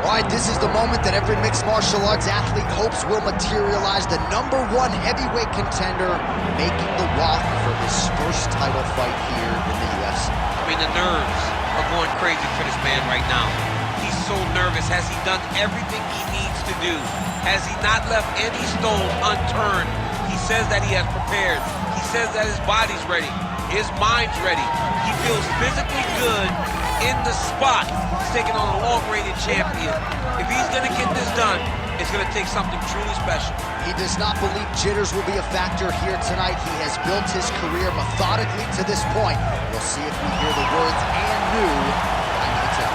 All right, this is the moment that every mixed martial arts athlete hopes will materialize. The #1 heavyweight contender making the walk for his first title fight here in the UFC. I mean, the nerves are going crazy for this man right now. He's so nervous. Has he done everything he needs to do? Has he not left any stone unturned? He says that he has prepared. He says that his body's ready. His mind's ready. He feels physically good in the spot. He's taking on a long-reigning champion. If he's going to get this done, it's going to take something truly special. He does not believe jitters will be a factor here tonight. He has built his career methodically to this point. We'll see if we hear the words "and new" by Nightel.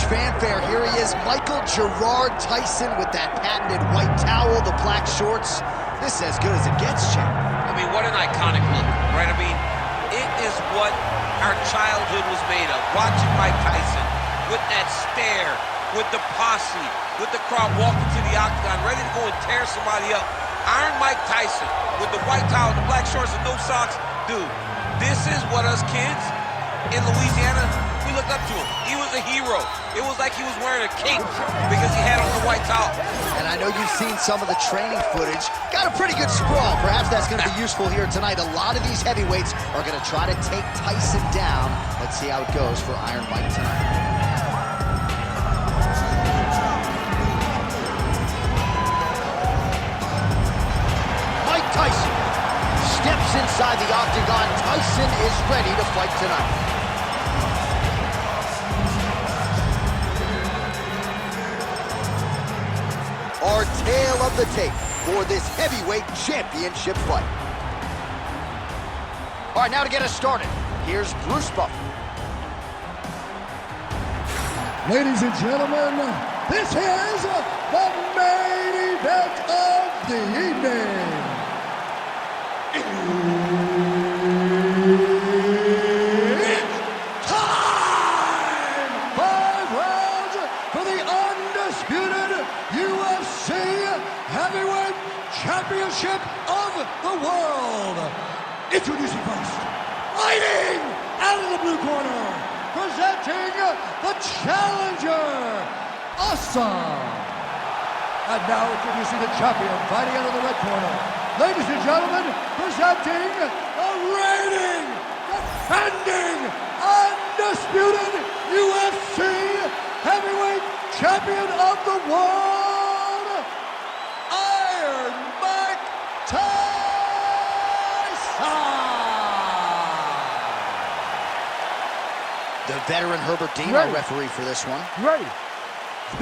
Fanfare, here he is, Michael Gerard Tyson with that patented white towel, the black shorts. This is as good as it gets, champ. I mean, what an iconic look, right? I mean, it is what our childhood was made of. Watching Mike Tyson with that stare, with the posse, with the crowd walking to the octagon, ready to go and tear somebody up. Iron Mike Tyson with the white towel, the black shorts, and no socks. Dude, this is what us kids in Louisiana, we looked up to him. He was a hero. It was like he was wearing a cape because he had on the white towel. And I know you've seen some of the training footage. Got a pretty good sprawl. Perhaps that's going to be useful here tonight. A lot of these heavyweights are going to try to take Tyson down. Let's see how it goes for Iron Mike tonight. Mike Tyson steps inside the octagon. Tyson is ready to fight tonight. Our tale of the tape for this heavyweight championship fight. All right, now to get us started, here's Bruce Buffer. Ladies and gentlemen, this is the main event of the evening. It's time! 5 rounds for the undisputed UFC Heavyweight Championship of the world. Introducing first, fighting out of the blue corner, presenting the challenger, Awesome. And now introducing the champion, fighting out of the red corner. Ladies and gentlemen, presenting the reigning, defending, undisputed UFC Heavyweight Champion of the world, Iron Mike Tyson! The veteran Herbert Dean, our referee for this one. Ready.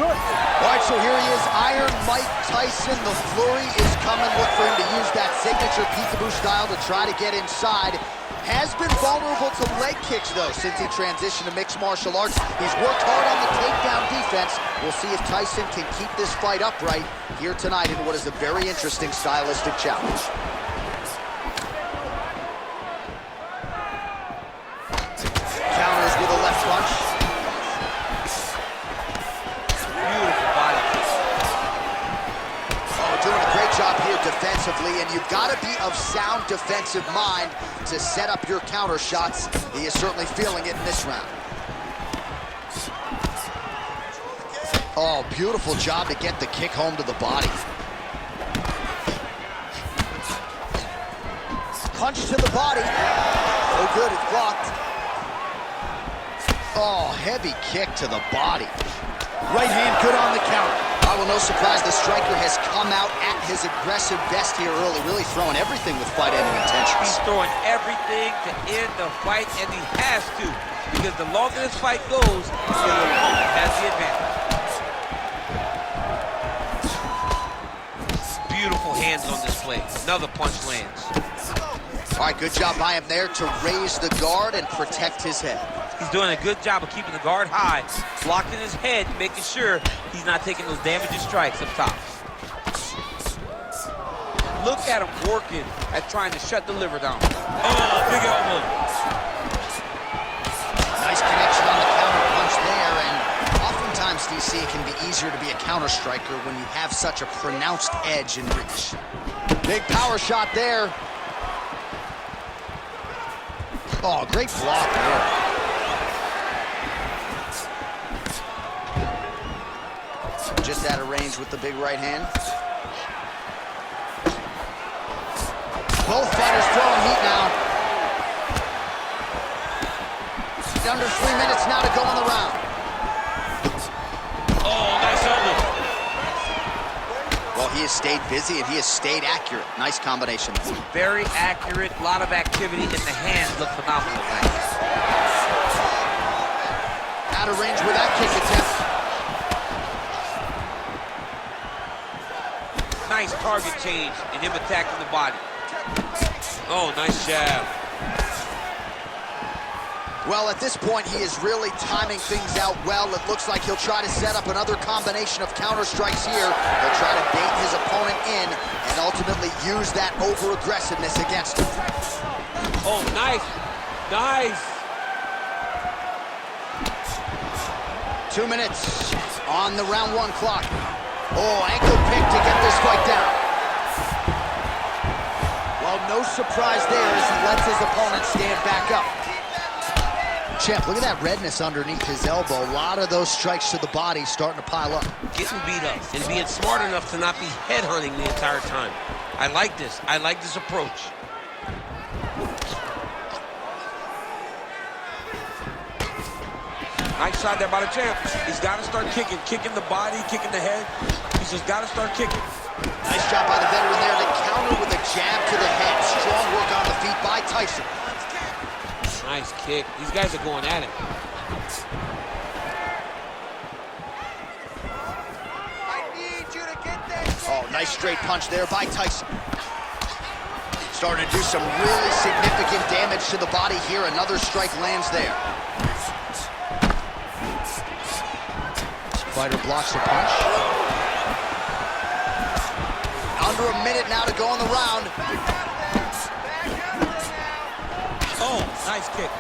Good. All right, so here he is, Iron Mike Tyson. The flurry is coming. Look for him to use that signature peekaboo style to try to get inside. Has been vulnerable to leg kicks, though, since he transitioned to mixed martial arts. He's worked hard on the takedown defense. We'll see if Tyson can keep this fight upright here tonight in what is a very interesting stylistic challenge. Counters with a left punch. Beautiful body kick. Oh, doing a great job here defensively, and you've got to be of sound defensive mind to set up your counter shots. He is certainly feeling it in this round. Oh, beautiful job to get the kick home to the body. Punch to the body. Oh, good, it's blocked. Oh, heavy kick to the body. Right hand good on the counter. Oh, well, no surprise, the striker has come out at his aggressive best here early, really throwing everything with fight-ending intentions. He's throwing everything to end the fight, and he has to, because the longer this fight goes, the opponent has the advantage. Beautiful hands on display. Another punch lands. All right, good job by him there to raise the guard and protect his head. He's doing a good job of keeping the guard high, blocking his head, making sure he's not taking those damaging strikes up top. Look at him working at trying to shut the liver down. Oh, big elbow. Nice connection on the counter punch there, and oftentimes, DC, it can be easier to be a counter striker when you have such a pronounced edge in reach. Big power shot there. Oh, great block there. Just out of range with the big right hand. Both fighters throwing heat now. Under 3 minutes now to go in the round. Oh, nice elbow. Well, he has stayed busy and he has stayed accurate. Nice combination there. Very accurate, a lot of activity, and the hands look phenomenal. Out of range with that kick attempt. Nice target change and him attacking the body. Oh, nice jab. Well, at this point, he is really timing things out well. It looks like he'll try to set up another combination of counter strikes here. He'll try to bait his opponent in and ultimately use that over-aggressiveness against him. Oh, nice. Nice. 2 minutes on the round 1 clock. Oh, ankle pick to get this fight down. Well, no surprise there as he lets his opponent stand back up. Champ, look at that redness underneath his elbow. A lot of those strikes to the body starting to pile up. Getting beat up and being smart enough to not be headhunting the entire time. I like this. I like this approach. Nice shot there by the champ. He's got to start kicking the body, kicking the head. He's just got to start kicking. Nice job by the veteran there to counter with a jab to the head. Strong work on the feet by Tyson. Nice kick. These guys are going at it. I need you to get that. Oh, nice straight punch there by Tyson. Starting to do some really significant damage to the body here. Another strike lands there. Fighter blocks the punch. Under a minute now to go in the round. Oh, nice kick.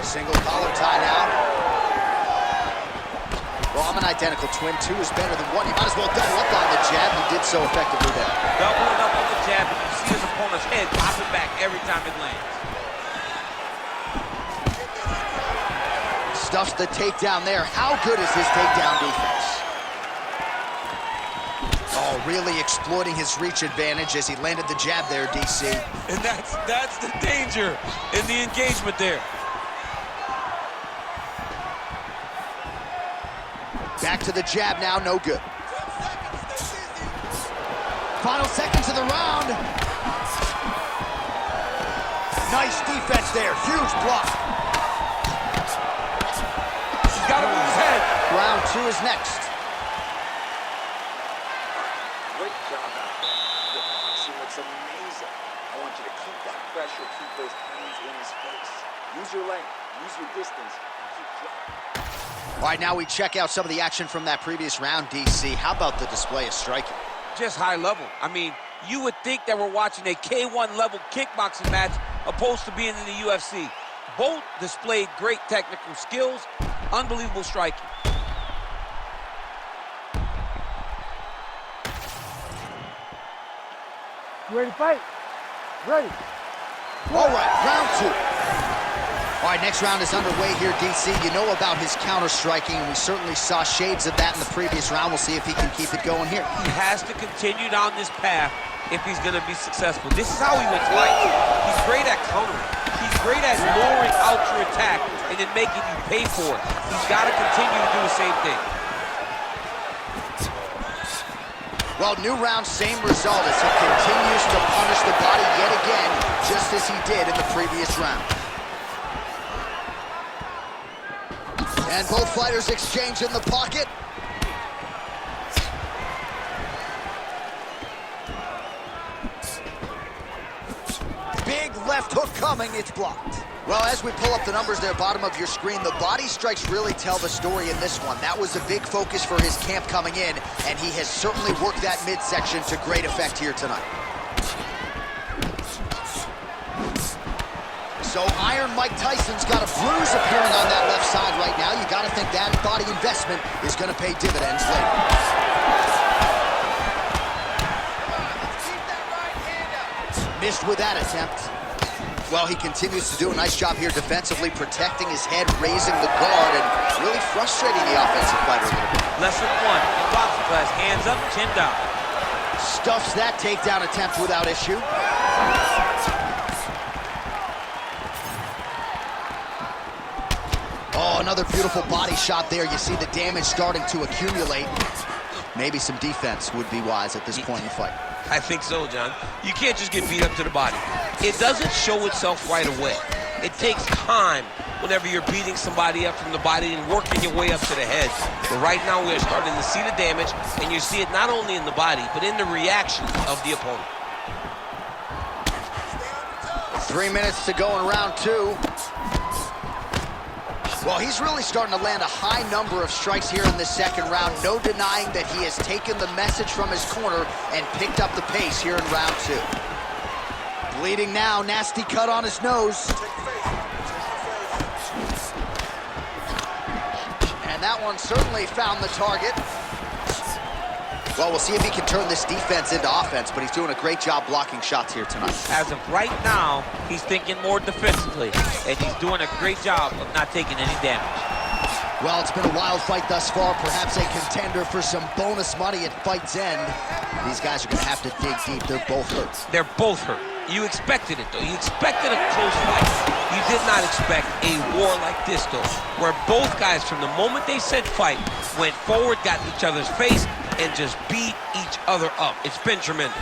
Single collar tie now. Well, I'm an identical twin. 2 is better than 1. You might as well double up on the jab. He did so effectively there. Doubling up on the jab, and you see his opponent's head popping back every time it lands. Stuffs the takedown there. How good is his takedown defense? Oh, really exploiting his reach advantage as he landed the jab there, DC. And that's the danger in the engagement there. Back to the jab now, no good. Final seconds of the round. Nice defense there, huge block. Got to move his head. Round 2 is next. Great job out there. The boxing looks amazing. I want you to keep that pressure, keep those hands in his face. Use your length, use your distance, and keep dropping. All right, now we check out some of the action from that previous round, DC. How about the display of striking? Just high level. I mean, you would think that we're watching a K1 level kickboxing match opposed to being in the UFC. Both displayed great technical skills, unbelievable striking. You ready to fight? Ready. All right, round 2. All right, next round is underway here, DC. You know about his counter striking, and we certainly saw shades of that in the previous round. We'll see if he can keep it going here. He has to continue down this path if he's going to be successful. This is how he wins fights. He's great at countering. He's great at luring out your attack and then making you pay for it. He's got to continue to do the same thing. Well, new round, same result as he continues to punish the body yet again, just as he did in the previous round. And both fighters exchange in the pocket. Big left hook coming, it's blocked. Well, as we pull up the numbers there, bottom of your screen, the body strikes really tell the story in this one. That was a big focus for his camp coming in, and he has certainly worked that midsection to great effect here tonight. So Iron Mike Tyson's got a bruise appearing on that left side right now. You got to think that body investment is going to pay dividends later. Missed with that attempt. Well, he continues to do a nice job here defensively, protecting his head, raising the guard, and really frustrating the offensive fighter a little bit. Lesson 1 in boxing class, hands up, chin down. Stuffs that takedown attempt without issue. Oh, another beautiful body shot there. You see the damage starting to accumulate. Maybe some defense would be wise at this point in the fight. I think so, John. You can't just get beat up to the body. It doesn't show itself right away. It takes time whenever you're beating somebody up from the body and working your way up to the head. But right now we're starting to see the damage, and you see it not only in the body, but in the reaction of the opponent. 3 minutes to go in round 2. Well, he's really starting to land a high number of strikes here in the second round. No denying that he has taken the message from his corner and picked up the pace here in round 2. Bleeding now, nasty cut on his nose. And that one certainly found the target. Well, we'll see if he can turn this defense into offense, but he's doing a great job blocking shots here tonight. As of right now, he's thinking more defensively, and he's doing a great job of not taking any damage. Well, it's been a wild fight thus far, perhaps a contender for some bonus money at fight's end. These guys are going to have to dig deep. They're both hurt. They're both hurt. You expected it, though. You expected a close fight. You did not expect a war like this, though, where both guys, from the moment they said fight, went forward, got in each other's face, and just beat each other up. It's been tremendous.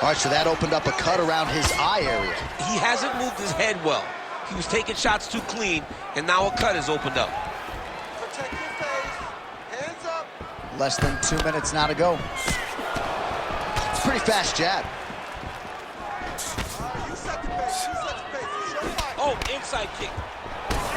All right, so that opened up a cut around his eye area. He hasn't moved his head well. He was taking shots too clean, and now a cut has opened up. Protect your face. Hands up. Less than 2 minutes now to go. Pretty fast jab. You set the pace. You set the pace. It's your fight. Oh, inside kick.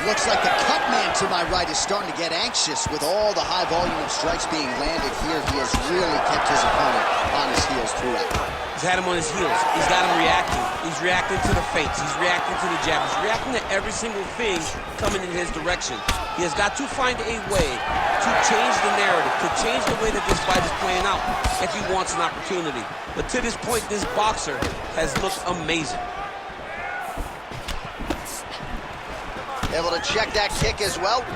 Looks like the cut man to my right is starting to get anxious with all the high volume of strikes being landed here. He has really kept his opponent on his heels throughout. He's had him on his heels. He's got him reacting. He's reacting to the feints. He's reacting to the jab. He's reacting to every single thing coming in his direction. He has got to find a way to change the narrative, to change the way that this fight is playing out if he wants an opportunity. But to this point, this boxer has looked amazing. Able to check that kick as well.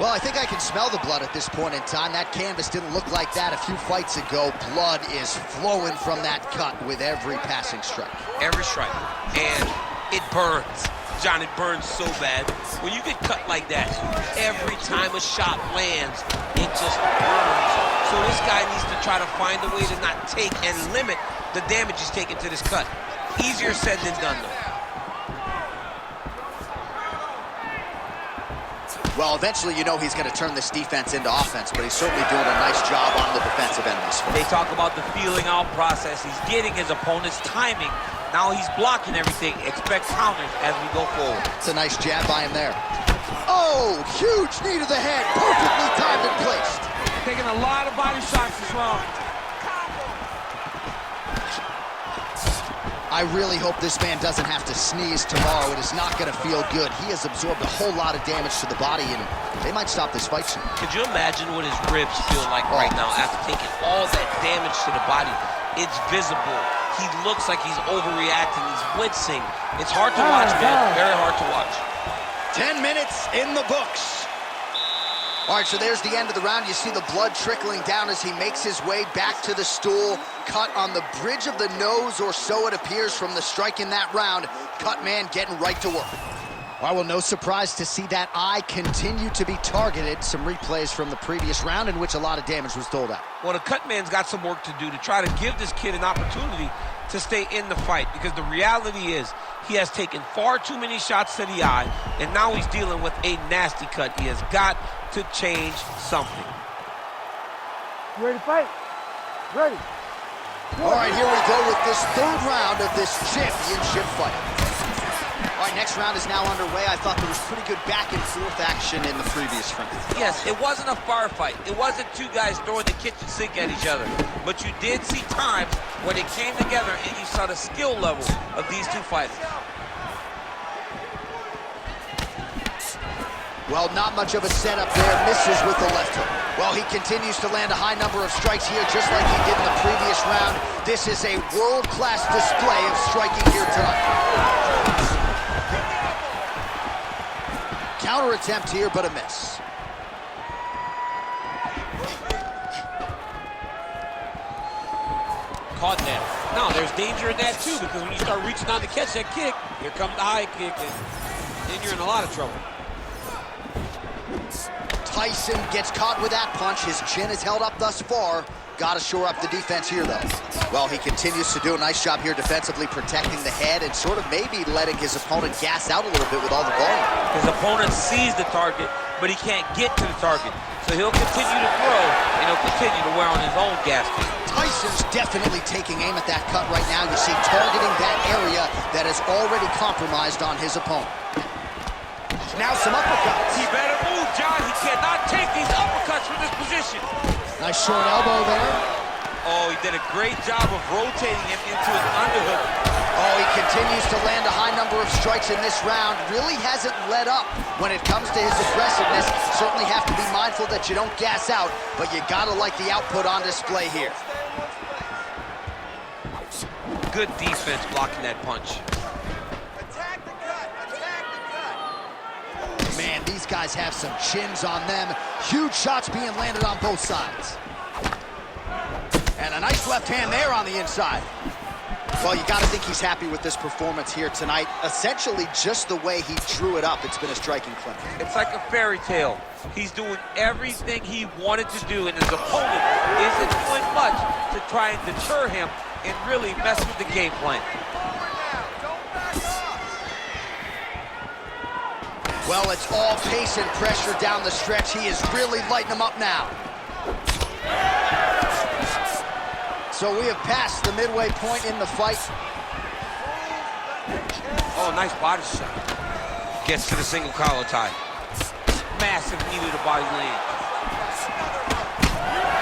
Well, I think I can smell the blood at this point in time. That canvas didn't look like that a few fights ago. Blood is flowing from that cut with every passing strike. Every strike. And it burns. John, it burns so bad. When you get cut like that, every time a shot lands, it just burns. So this guy needs to try to find a way to not take and limit the damage he's taking to this cut. Easier said than done, though. Well, eventually you know he's going to turn this defense into offense, but he's certainly doing a nice job on the defensive end of this fight. They talk about the feeling out process. He's getting his opponent's timing. Now he's blocking everything. Expect counters as we go forward. It's a nice jab by him there. Oh, huge knee to the head. Perfectly timed and placed. Taking a lot of body shots this round. I really hope this man doesn't have to sneeze tomorrow. It is not going to feel good. He has absorbed a whole lot of damage to the body, and they might stop this fight soon. Could you imagine what his ribs feel like right now after taking all that damage to the body? It's visible. He looks like he's overreacting. He's wincing. It's hard to watch, man. Very hard to watch. 10 minutes in the books. All right, so there's the end of the round. You see the blood trickling down as he makes his way back to the stool. Cut on the bridge of the nose, or so it appears from the strike in that round. Cut man getting right to work. Well, no surprise to see that eye continue to be targeted. Some replays from the previous round in which a lot of damage was doled out. Well, the cut man's got some work to do to try to give this kid an opportunity to stay in the fight, because the reality is he has taken far too many shots to the eye, and now he's dealing with a nasty cut. He has got to change something. You ready to fight? Ready. All right, here we go with this third round of this championship fight. All right, next round is now underway. I thought there was pretty good back and forth action in the previous round. Yes, it wasn't a firefight. It wasn't two guys throwing the kitchen sink at each other. But you did see times where they came together and you saw the skill level of these two fighters. Well, not much of a setup there. Misses with the left hook. Well, he continues to land a high number of strikes here, just like he did in the previous round. This is a world-class display of striking here tonight. Counter attempt here, but a miss. Caught that. Now, there's danger in that, too, because when you start reaching out to catch that kick, here comes the high kick, and then you're in a lot of trouble. Tyson gets caught with that punch. His chin is held up thus far. Got to shore up the defense here, though. Well, he continues to do a nice job here defensively, protecting the head and sort of maybe letting his opponent gas out a little bit with all the volume. His opponent sees the target, but he can't get to the target. So he'll continue to throw, and he'll continue to wear on his own gas tank. Tyson's definitely taking aim at that cut right now. You see targeting that area that is already compromised on his opponent. Now some uppercuts. He better move, John. He cannot take these uppercuts from this position. Nice short elbow there. Oh, he did a great job of rotating him into an underhook. Oh, he continues to land a high number of strikes in this round. Really hasn't let up when it comes to his aggressiveness. Certainly have to be mindful that you don't gas out, but you gotta like the output on display here. Good defense blocking that punch. Attack the gut. Attack the gut. Man, these guys have some chins on them. Huge shots being landed on both sides. And a nice left hand there on the inside. Well, you got to think he's happy with this performance here tonight. Essentially, just the way he drew it up, it's been a striking clinic. It's like a fairy tale. He's doing everything he wanted to do, and his opponent isn't doing much to try and deter him and really mess with the game plan. Well, it's all pace and pressure down the stretch. He is really lighting them up now. So we have passed the midway point in the fight. Oh, nice body shot. Gets to the single collar tie. Massive knee to the body land.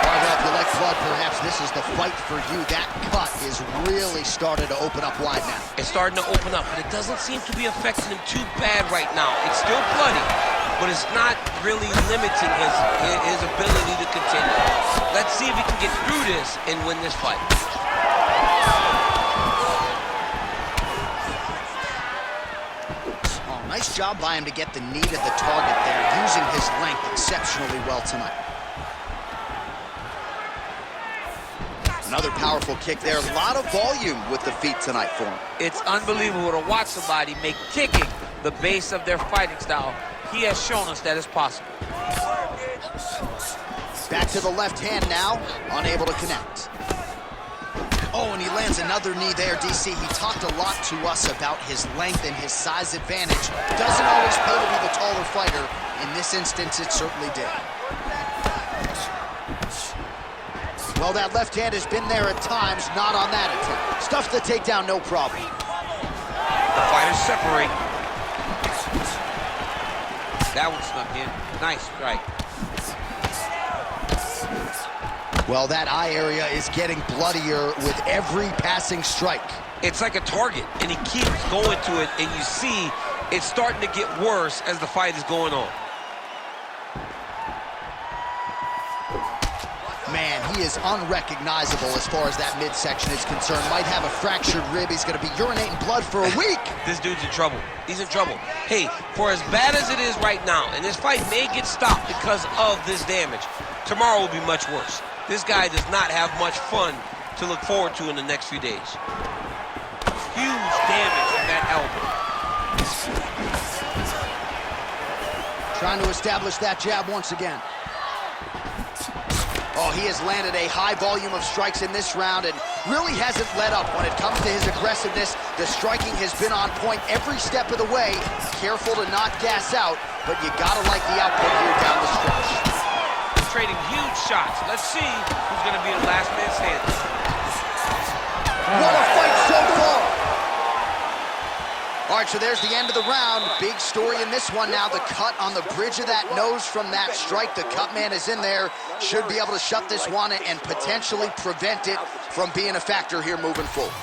Well, if you like blood, perhaps this is the fight for you. That cut is really started to open up wide now. It's starting to open up, but it doesn't seem to be affecting him too bad right now. It's still bloody, but it's not really limiting his ability to continue. Let's see if he can get through this and win this fight. Oh, nice job by him to get the knee to the target there, using his length exceptionally well tonight. Another powerful kick there. A lot of volume with the feet tonight for him. It's unbelievable to watch somebody make kicking the base of their fighting style. He has shown us that it's possible. Back to the left hand now, unable to connect. Oh, and he lands another knee there, DC. He talked a lot to us about his length and his size advantage. Doesn't always pay to be the taller fighter. In this instance, it certainly did. Well, that left hand has been there at times, not on that attempt. Stuffs the takedown, no problem. The fighters separate. That one snuck in. Nice strike. Well, that eye area is getting bloodier with every passing strike. It's like a target, and he keeps going to it, and you see it's starting to get worse as the fight is going on. Man, he is unrecognizable as far as that midsection is concerned. Might have a fractured rib. He's going to be urinating blood for a week. This dude's in trouble. He's in trouble. Hey, for as bad as it is right now, and this fight may get stopped because of this damage, tomorrow will be much worse. This guy does not have much fun to look forward to in the next few days. Huge damage in that elbow. Trying to establish that jab once again. Oh, he has landed a high volume of strikes in this round and really hasn't let up when it comes to his aggressiveness. The striking has been on point every step of the way. Careful to not gas out, but you gotta like the output here down the stretch. Trading huge shots. Let's see who's gonna be the last man standing. What a fight so far! All right, right, so there's the end of the round. Big story in this one now. The cut on the bridge of that nose from that strike. The cut man is in there. Should be able to shut this one and potentially prevent it from being a factor here moving forward.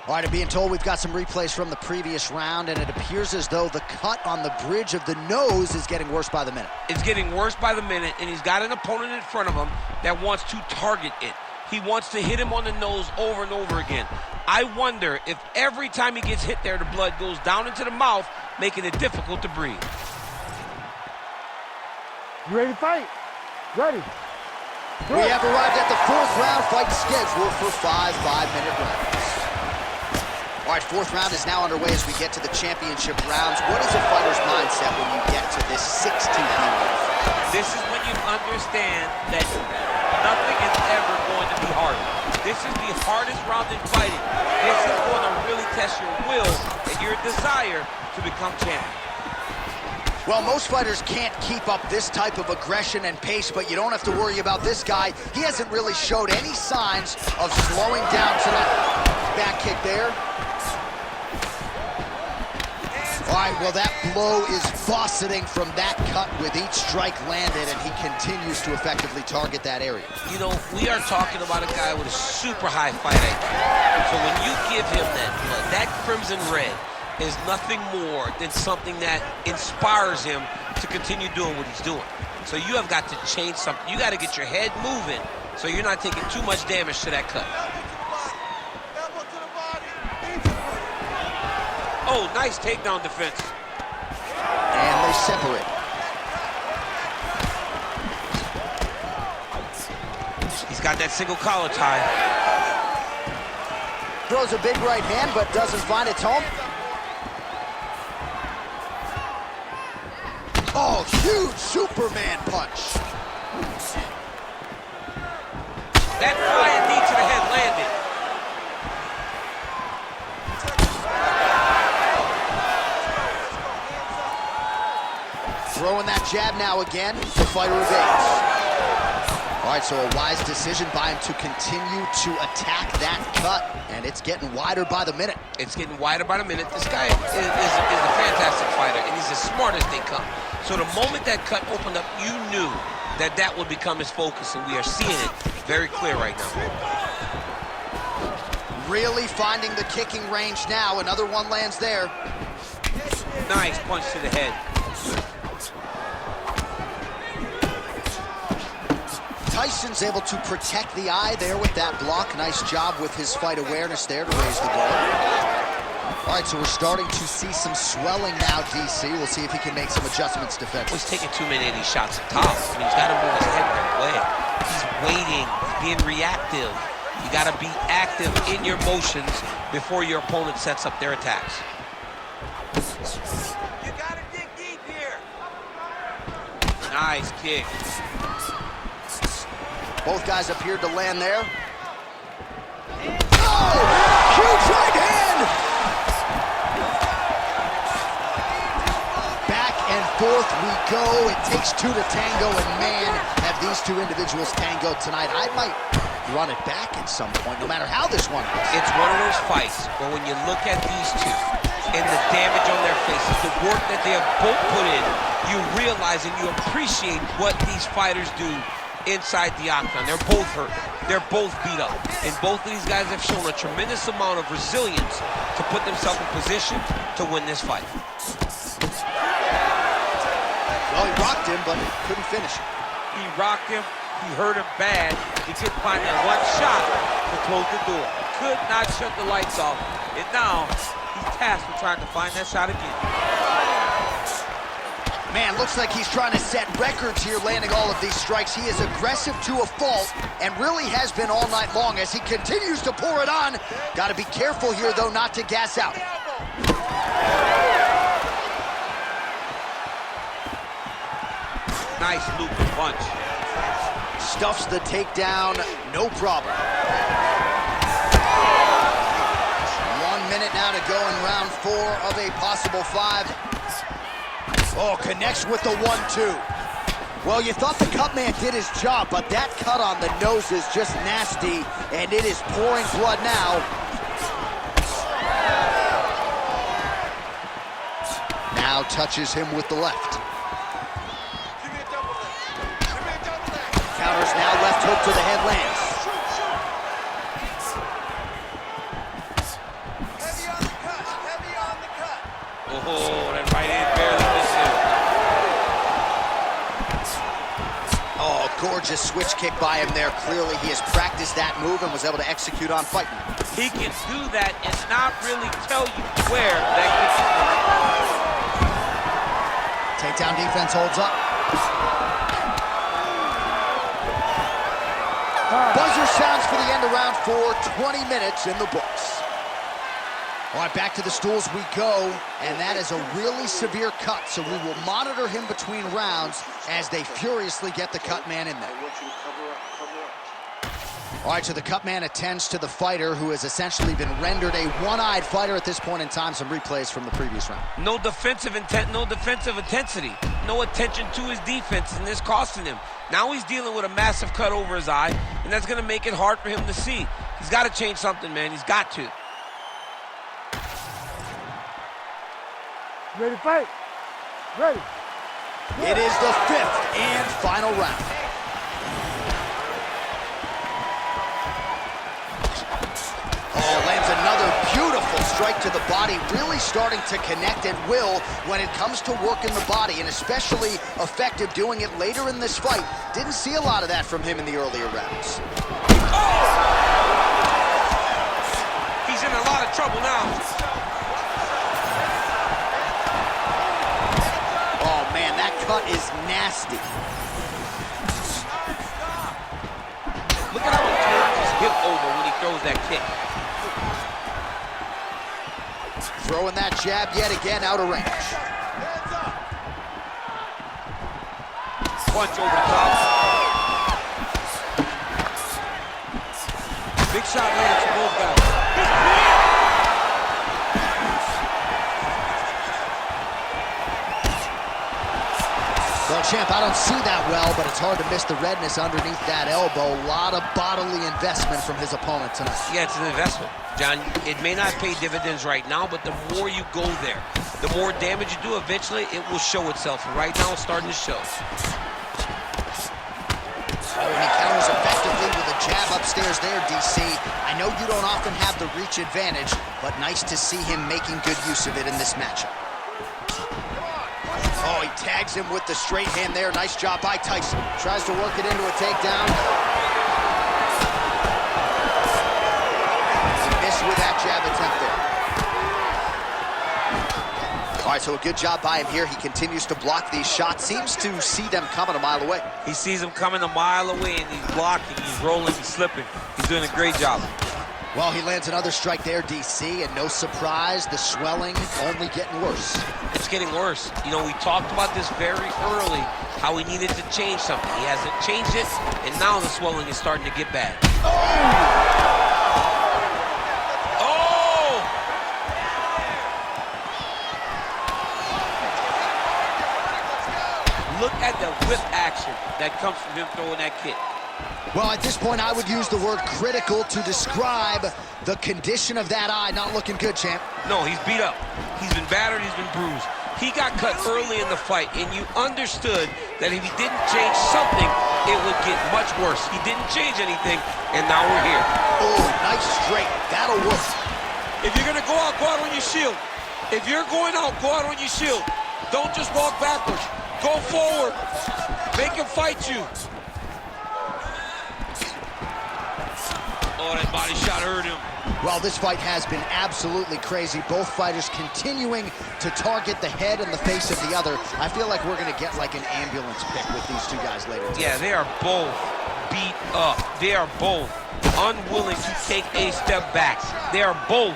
All right, I'm being told we've got some replays from the previous round, and it appears as though the cut on the bridge of the nose is getting worse by the minute. It's getting worse by the minute, and he's got an opponent in front of him that wants to target it. He wants to hit him on the nose over and over again. I wonder if every time he gets hit there, the blood goes down into the mouth, making it difficult to breathe. You ready to fight? Ready. We have arrived at the fourth round fight scheduled for 5 5-minute rounds. All right, fourth round is now underway as we get to the championship rounds. What is a fighter's mindset when you get to this 16th minute? This is when you understand that nothing is ever going to be hard. This is the hardest round in fighting. This is going to really test your will and your desire to become champion. Well, most fighters can't keep up this type of aggression and pace, but you don't have to worry about this guy. He hasn't really showed any signs of slowing down tonight. Back kick there. All right, well, that blow is fauceting from that cut with each strike landed, and he continues to effectively target that area. You know, we are talking about a guy with a super high fight IQ. So when you give him that blood, that crimson red is nothing more than something that inspires him to continue doing what he's doing. So you have got to change something. You got to get your head moving so you're not taking too much damage to that cut. Oh, nice takedown defense. And they separate. He's got that single collar tie. Throws a big right hand, but doesn't find its home. Oh, huge Superman punch. That flying knee to the head landed. Throwing that jab now again, the fighter evades. All right, so a wise decision by him to continue to attack that cut, and it's getting wider by the minute. It's getting wider by the minute. This guy is a fantastic fighter, and he's as smart as they come. So the moment that cut opened up, you knew that that would become his focus, and we are seeing it very clear right now. Really finding the kicking range now. Another one lands there. Nice punch to the head. Tyson's able to protect the eye there with that block. Nice job with his fight awareness there to raise the guard. All right, so we're starting to see some swelling now, DC. We'll see if he can make some adjustments defensively. He's taking too many of these shots at top. I mean, he's got to move his head right away. He's waiting, being reactive. You got to be active in your motions before your opponent sets up their attacks. You gotta dig deep here. Nice kick. Both guys appeared to land there. Oh! Huge right hand! Back and forth we go. It takes two to tango, and man, have these two individuals tangoed tonight. I might run it back at some point, no matter how this one goes. It's one of those fights where when you look at these two and the damage on their faces, the work that they have both put in, you realize and you appreciate what these fighters do inside the octagon. They're both hurt. They're both beat up. And both of these guys have shown a tremendous amount of resilience to put themselves in position to win this fight. Well, he rocked him, but couldn't finish it. He rocked him. He hurt him bad. He couldn't find that one shot to close the door. Could not shut the lights off. And now he's tasked with trying to find that shot again. Man, looks like he's trying to set records here, landing all of these strikes. He is aggressive to a fault and really has been all night long as he continues to pour it on. Got to be careful here, though, not to gas out. Nice looping punch. Stuffs the takedown, no problem. 1 minute now to go in round 4 of a possible 5. Oh, connects with the 1-2. Well, you thought the cut man did his job, but that cut on the nose is just nasty, and it is pouring blood now. now touches him with the left. Give me a double leg. Give me a double leg. Counters now, left hook to the head lands. Heavy on the cut. Heavy on the cut. Oh, that right hand barely missed him. Oh, gorgeous switch kick by him there. Clearly he has practiced that move and was able to execute on fight night. He can do that and not really tell you where that gets you. Takedown defense holds up. Buzzer sounds for the end of round 4, 20 minutes in the books. All right, back to the stools we go, and that is a really severe cut, so we will monitor him between rounds as they furiously get the cut man in there. I want you to cover up, cover up. All right, so the cut man attends to the fighter who has essentially been rendered a one-eyed fighter at this point in time. Some replays from the previous round. No defensive intent, no defensive intensity. No attention to his defense, and this costing him. Now he's dealing with a massive cut over his eye, and that's going to make it hard for him to see. He's got to change something, man. He's got to. Ready to fight? Ready. It is the 5th and final round. Oh, lands another beautiful strike to the body, really starting to connect at will when it comes to working the body, and especially effective doing it later in this fight. Didn't see a lot of that from him in the earlier rounds. Oh! He's in a lot of trouble now. Oh, man, that cut is nasty. Look at how he turns his hip over when he throws that kick. Throwing that jab yet again out of range. Punch over the top. Big shot lands for both guys. Well, champ, I don't see that well, but it's hard to miss the redness underneath that elbow. A lot of bodily investment from his opponent tonight. Yeah, it's an investment, John. It may not pay dividends right now, but the more you go there, the more damage you do, eventually it will show itself. And right now, it's starting to show. Oh, and he counters effectively with a jab upstairs there, DC. I know you don't often have the reach advantage, but nice to see him making good use of it in this matchup. Oh, he tags him with the straight hand there. Nice job by Tyson. Tries to work it into a takedown. He missed with that jab attempt there. All right, so a good job by him here. He continues to block these shots. Seems to see them coming a mile away. He sees them coming a mile away, and he's blocking, he's rolling, he's slipping. He's doing a great job. Well, he lands another strike there, DC, and no surprise, the swelling only getting worse. It's getting worse. You know, we talked about this very early, how he needed to change something. He hasn't changed it, and now the swelling is starting to get bad. Oh! Look at the whip action that comes from him throwing that kick. Well, at this point, I would use the word critical to describe the condition of that eye. Not looking good, champ. No, he's beat up. He's been battered, he's been bruised. He got cut early in the fight, and you understood that if he didn't change something, it would get much worse. He didn't change anything, and now we're here. Oh, nice straight. That'll work. If you're gonna go out on your shield. If you're going out, go out on your shield. Don't just walk backwards. Go forward. Make him fight you. Oh, that body shot hurt him. Well, this fight has been absolutely crazy. Both fighters continuing to target the head and the face of the other. I feel like we're going to get like an ambulance pick with these two guys later. Yeah, they are both beat up. They are both unwilling to take a step back. They are both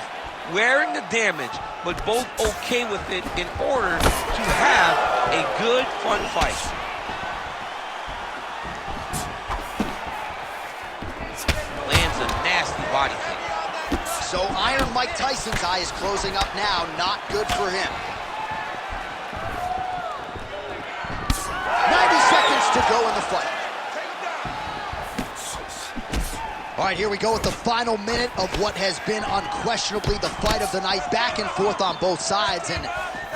wearing the damage, but both okay with it in order to have a good, fun fight. Lands a nasty body kick. So Iron Mike Tyson's eye is closing up now. Not good for him. 90 seconds to go in the fight. All right, here we go with the final minute of what has been unquestionably the fight of the night. Back and forth on both sides, and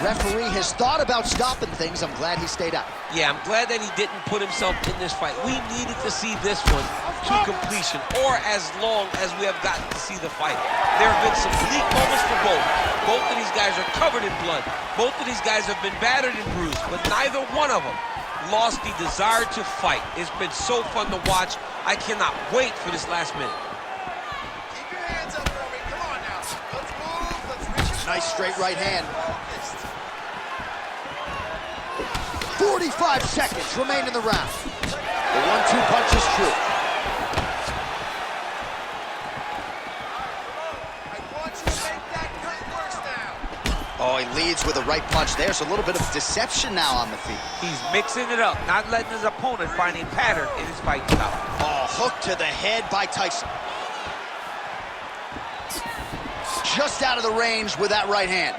Referee has thought about stopping things. I'm glad he stayed out. Yeah, I'm glad that he didn't put himself in this fight. We needed to see this one to completion, or as long as we have gotten to see the fight. There have been some bleak moments for both. Both of these guys are covered in blood. Both of these guys have been battered and bruised, but neither one of them lost the desire to fight. It's been so fun to watch. I cannot wait for this last minute. Keep your hands up for me. Come on now. Let's move. Let's reach. Nice straight right hand. Focused. 45 seconds remain in the round. The 1-2 punch is true. I want you to make that hurt worse now. Oh, he leads with a right punch. There's a little bit of deception now on the feet. He's mixing it up, not letting his opponent find a pattern in his fight style. Oh, hook to the head by Tyson. Just out of the range with that right hand.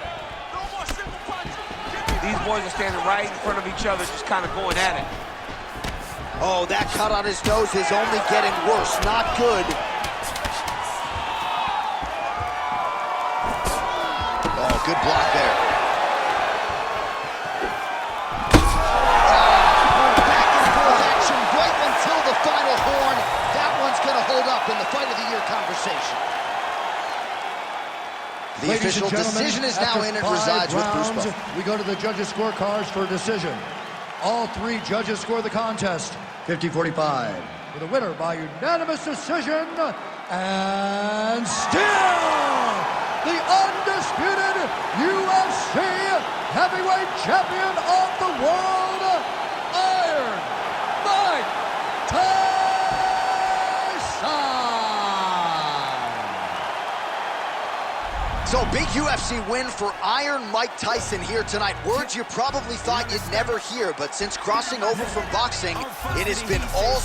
No more simple punches. These boys are standing right in front of each other, just kind of going at it. Oh, that cut on his nose is only getting worse. Not good. Oh, good block there. Back and forth action right until the final horn. That one's going to hold up in the fight of the year conversation. The Ladies official and gentlemen, decision is now after in and 5 resides with Bruce rounds, Buffer. we go to the judges' scorecards for a decision. All 3 judges score the contest 50-45 with a winner by unanimous decision, and still the undisputed UFC heavyweight champion of the world, Iron Mike Tyson. So, big UFC win for Iron Mike Tyson here tonight. Words you probably thought you'd never hear, but since crossing over from boxing, it has been all